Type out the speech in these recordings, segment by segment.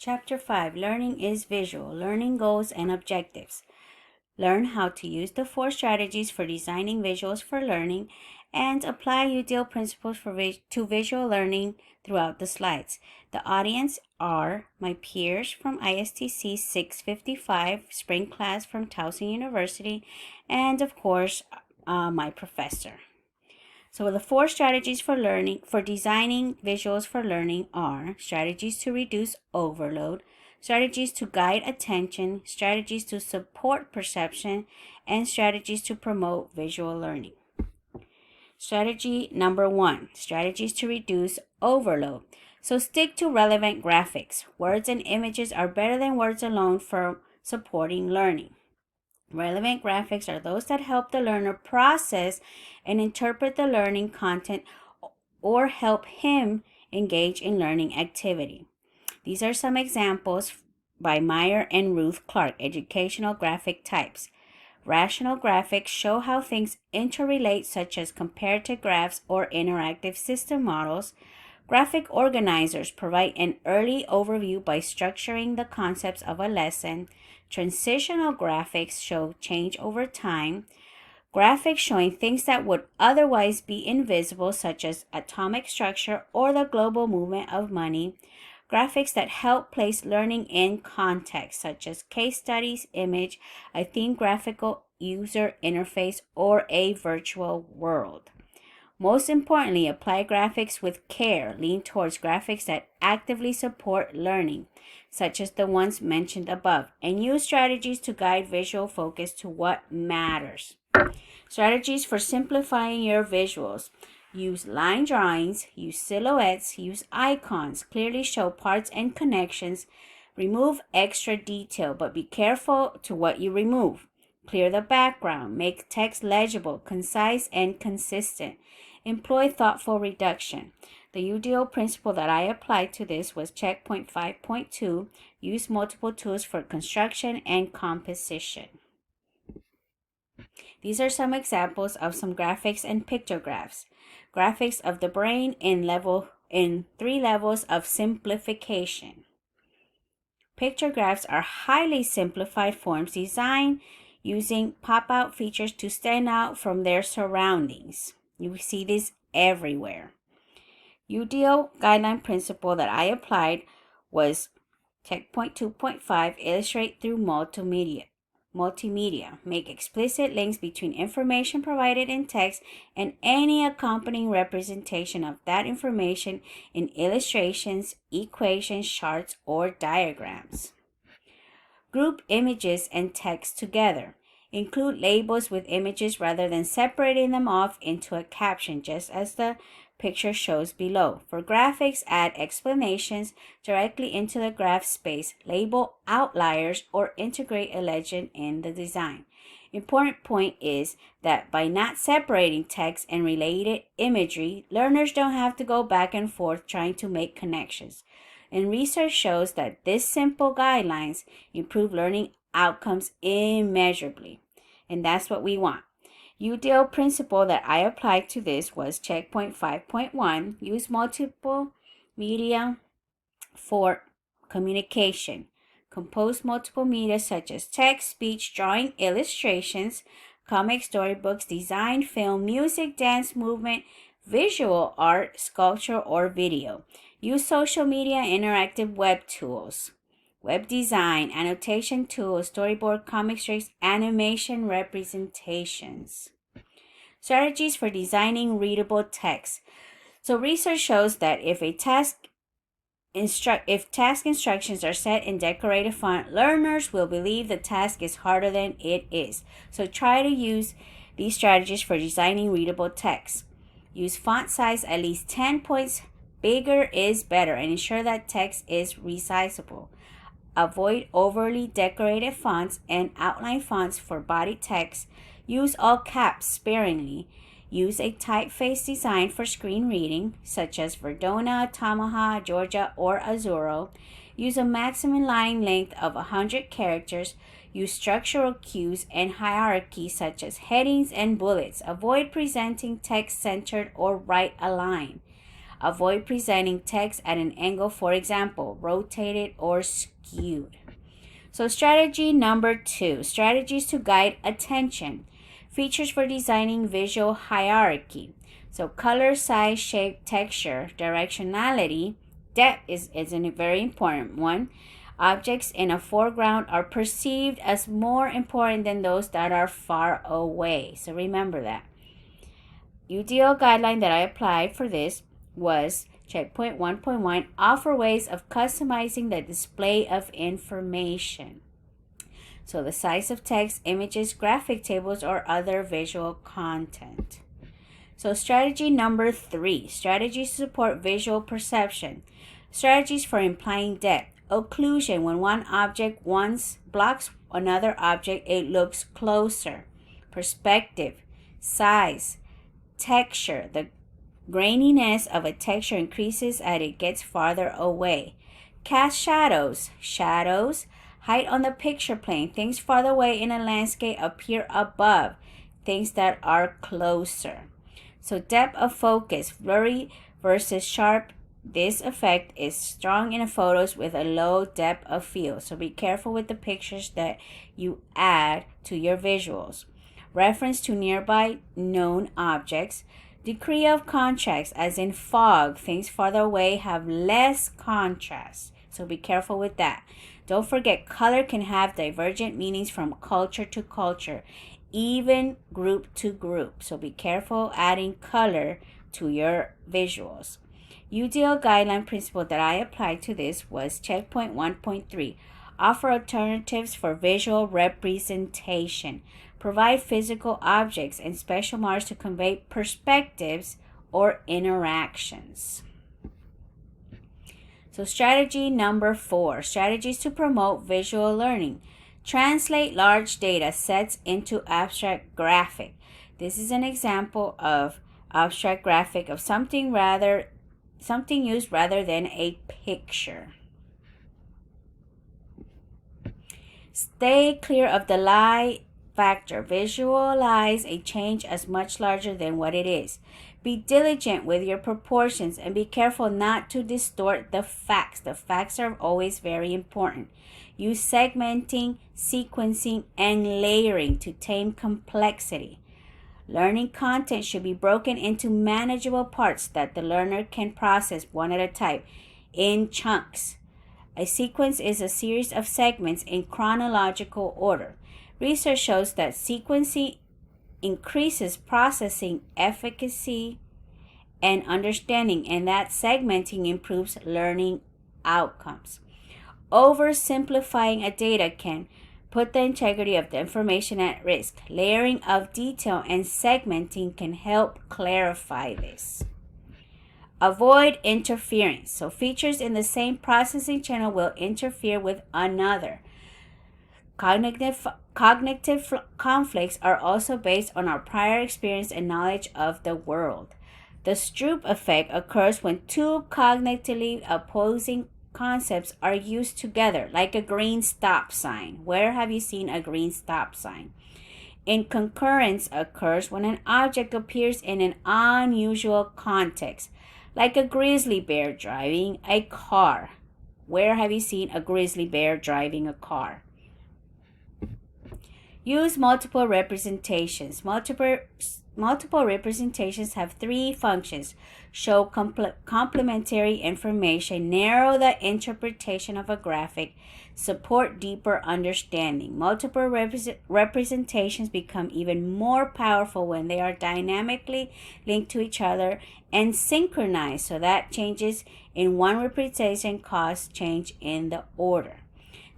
Chapter 5 Learning is Visual, Learning Goals and Objectives. Learn how to use the 4 strategies for designing visuals for learning and apply UDL principles to visual learning throughout the slides. The audience are my peers from ISTC 655 spring class from Towson University, and of course, my professor. So the 4 strategies for designing visuals for learning are strategies to reduce overload, strategies to guide attention, strategies to support perception, and strategies to promote visual learning. Strategy number 1, strategies to reduce overload. So stick to relevant graphics. Words and images are better than words alone for supporting learning. Relevant graphics are those that help the learner process and interpret the learning content or help him engage in learning activity. These are some examples by Meyer and Ruth Clark, educational graphic types. Rational graphics show how things interrelate, such as comparative graphs or interactive system models. Graphic organizers provide an early overview by structuring the concepts of a lesson. Transitional graphics show change over time. Graphics showing things that would otherwise be invisible, such as atomic structure or the global movement of money. Graphics that help place learning in context, such as case studies, image, a theme graphical user interface, or a virtual world. Most importantly, apply graphics with care. Lean towards graphics that actively support learning, such as the ones mentioned above, and use strategies to guide visual focus to what matters. Strategies for simplifying your visuals. Use line drawings, use silhouettes, use icons, clearly show parts and connections. Remove extra detail, but be careful to what you remove. Clear the background, make text legible, concise, and consistent. Employ thoughtful reduction. The UDO principle that I applied to this was checkpoint 5.2, use multiple tools for construction and composition. These are some examples of some graphics and pictographs. Graphics of the brain in 3 levels of simplification. Pictographs are highly simplified forms designed using pop-out features to stand out from their surroundings. You see this everywhere. UDO guideline principle that I applied was checkpoint 2.5, illustrate through multimedia. Make explicit links between information provided in text and any accompanying representation of that information in illustrations, equations, charts, or diagrams. Group images and text together. Include labels with images rather than separating them off into a caption, just as the picture shows below. For graphics, add explanations directly into the graph space, label outliers, or integrate a legend in the design. Important point is that by not separating text and related imagery, learners don't have to go back and forth trying to make connections. And research shows that this simple guidelines improve learning outcomes immeasurably. And that's what we want. UDL principle that I applied to this was checkpoint 5.1, use multiple media for communication. Compose multiple media such as text, speech, drawing, illustrations, comic, storybooks, design, film, music, dance, movement, visual art, sculpture, or video. Use social media, interactive web tools. Web design, annotation tools, storyboard, comic strips, animation representations. Strategies for designing readable text. So research shows that if task instructions are set in decorated font, learners will believe the task is harder than it is. So try to use these strategies for designing readable text. Use font size at least 10 points bigger is better, and ensure that text is resizable. Avoid overly decorated fonts and outline fonts for body text. Use all caps sparingly. Use a typeface design for screen reading, such as Verdona, Tamaha, Georgia, or Azzurro. Use a maximum line length of 100 characters. Use structural cues and hierarchy, such as headings and bullets. Avoid presenting text centered or right aligned. Avoid presenting text at an angle, for example, rotated or skewed. So strategy number 2, strategies to guide attention. Features for designing visual hierarchy. So color, size, shape, texture, directionality, depth is a very important one. Objects in a foreground are perceived as more important than those that are far away. So remember that. UDL guideline that I applied for this was checkpoint 1.1, offer ways of customizing the display of information. So the size of text, images, graphic tables, or other visual content. So strategy number 3, strategies to support visual perception. Strategies for implying depth. Occlusion, when one object once blocks another object, it looks closer. Perspective, size, texture. The graininess of a texture increases as it gets farther away. Cast shadows. Shadows, height on the picture plane. Things farther away in a landscape appear above things that are closer. So depth of focus, blurry versus sharp. This effect is strong in photos with a low depth of field. So be careful with the pictures that you add to your visuals. Reference to nearby known objects. Degree of contrast, as in fog, things farther away have less contrast. So be careful with that. Don't forget, color can have divergent meanings from culture to culture, even group to group. So be careful adding color to your visuals. UDL guideline principle that I applied to this was checkpoint 1.3. Offer alternatives for visual representation. Provide physical objects and special marks to convey perspectives or interactions. So strategy number 4, strategies to promote visual learning. Translate large data sets into abstract graphic. This is an example of abstract graphic of something used rather than a picture. Stay clear of the lie factor. Visualize a change as much larger than what it is. Be diligent with your proportions and be careful not to distort the facts. The facts are always very important. Use segmenting, sequencing, and layering to tame complexity. Learning content should be broken into manageable parts that the learner can process one at a time in chunks. A sequence is a series of segments in chronological order. Research shows that sequencing increases processing efficacy and understanding, and that segmenting improves learning outcomes. Oversimplifying a data can put the integrity of the information at risk. Layering of detail and segmenting can help clarify this. Avoid interference. So features in the same processing channel will interfere with another. Cognitive conflicts are also based on our prior experience and knowledge of the world. The Stroop effect occurs when two cognitively opposing concepts are used together, like a green stop sign. Where have you seen a green stop sign? Inconcurrence occurs when an object appears in an unusual context, like a grizzly bear driving a car. Where have you seen a grizzly bear driving a car? Use multiple representations. Multiple representations have three functions: show complementary information, narrow the interpretation of a graphic, support deeper understanding. Multiple representations become even more powerful when they are dynamically linked to each other and synchronized, so that changes in one representation cause change in the order.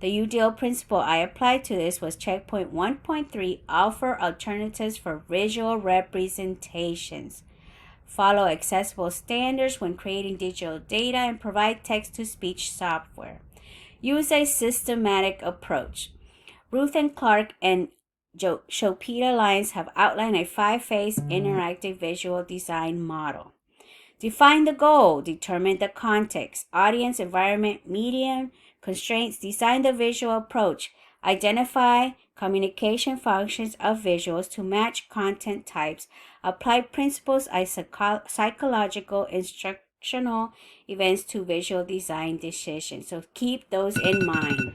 The UDL principle I applied to this was checkpoint 1.3, offer alternatives for visual representations. Follow accessible standards when creating digital data and provide text-to-speech software. Use a systematic approach. Ruth and Clark and Shopita Lyons have outlined a 5-phase interactive visual design model. Define the goal, determine the context, audience, environment, medium, constraints, design the visual approach, identify communication functions of visuals to match content types, apply principles of psychological transactional events to visual design decisions. So keep those in mind.